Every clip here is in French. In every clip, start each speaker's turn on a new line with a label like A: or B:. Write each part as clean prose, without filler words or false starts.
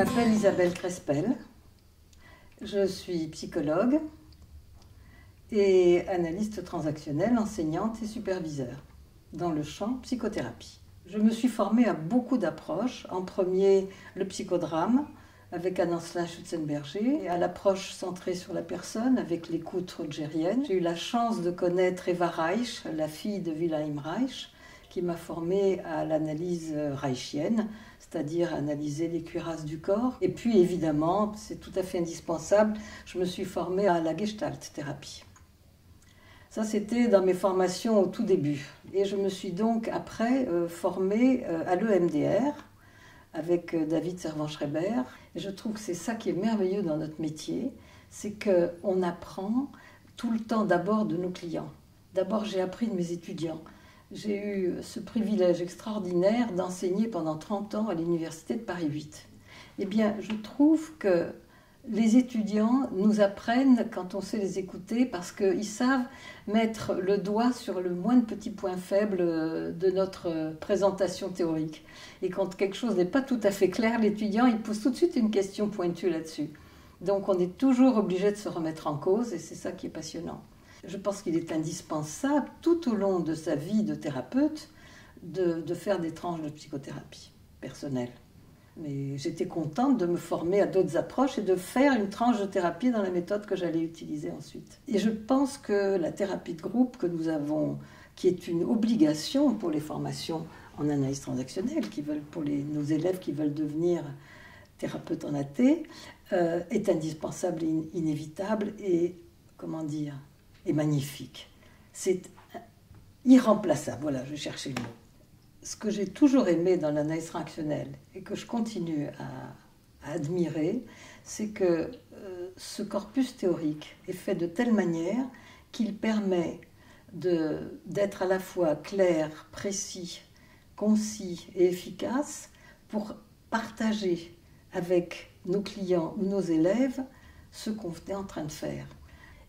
A: m'appelle Isabelle Crespel, je suis psychologue et analyste transactionnelle, enseignante et superviseur dans le champ psychothérapie. Je me suis formée à beaucoup d'approches. En premier, le psychodrame avec Anne-Ancelin Schutzenberger, et à l'approche centrée sur la personne avec l'écoute rogérienne. J'ai eu la chance de connaître Eva Reich, la fille de Wilhelm Reich, qui m'a formée à l'analyse reichienne, c'est-à-dire analyser les cuirasses du corps. Et puis évidemment, c'est tout à fait indispensable, je me suis formée à la Gestalt-thérapie. Ça, c'était dans mes formations au tout début. Et je me suis donc après formée à l'EMDR avec David Servan-Schreiber. Et je trouve que c'est ça qui est merveilleux dans notre métier, c'est qu'on apprend tout le temps d'abord de nos clients. D'abord, j'ai appris de mes étudiants. J'ai eu ce privilège extraordinaire d'enseigner pendant 30 ans à l'Université de Paris 8. Eh bien, je trouve que les étudiants nous apprennent quand on sait les écouter parce qu'ils savent mettre le doigt sur le moindre petit point faible de notre présentation théorique. Et quand quelque chose n'est pas tout à fait clair, l'étudiant il pose tout de suite une question pointue là-dessus. Donc on est toujours obligé de se remettre en cause et c'est ça qui est passionnant. Je pense qu'il est indispensable tout au long de sa vie de thérapeute de faire des tranches de psychothérapie personnelle. Mais j'étais contente de me former à d'autres approches et de faire une tranche de thérapie dans la méthode que j'allais utiliser ensuite. Et je pense que la thérapie de groupe que nous avons, qui est une obligation pour les formations en analyse transactionnelle, pour nos élèves qui veulent devenir thérapeutes en AT, est indispensable et inévitable et, et magnifique. C'est irremplaçable, voilà, je cherchais le mot. Ce que j'ai toujours aimé dans l'analyse transactionnelle et que je continue à admirer, c'est que ce corpus théorique est fait de telle manière qu'il permet d'être à la fois clair, précis, concis et efficace pour partager avec nos clients ou nos élèves ce qu'on est en train de faire.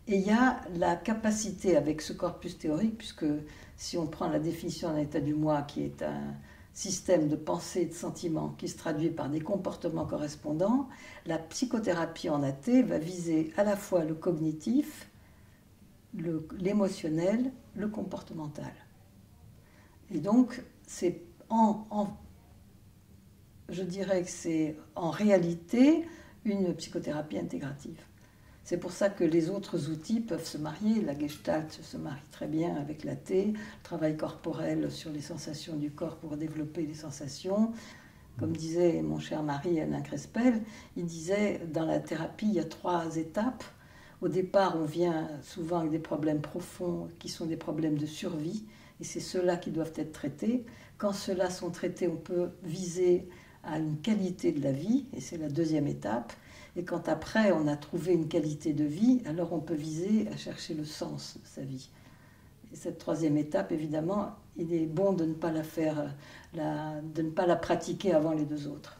A: Et il y a la capacité avec ce corpus théorique, puisque si on prend la définition d'un état du moi, qui est un système de pensée et de sentiments qui se traduit par des comportements correspondants, la psychothérapie en AT va viser à la fois le cognitif, l'émotionnel, le comportemental. Et donc, je dirais que c'est en réalité une psychothérapie intégrative. C'est pour ça que les autres outils peuvent se marier. La Gestalt se marie très bien avec l'AT, le travail corporel sur les sensations du corps pour développer les sensations. Comme disait mon cher mari Alain Crespel, il disait dans la thérapie, il y a 3 étapes. Au départ, on vient souvent avec des problèmes profonds qui sont des problèmes de survie, et c'est ceux-là qui doivent être traités. Quand ceux-là sont traités, on peut viser à une qualité de la vie, et c'est la 2e étape. Et quand après on a trouvé une qualité de vie, alors on peut viser à chercher le sens de sa vie. Et cette 3e étape, évidemment, il est bon de ne pas la pratiquer avant les 2 autres.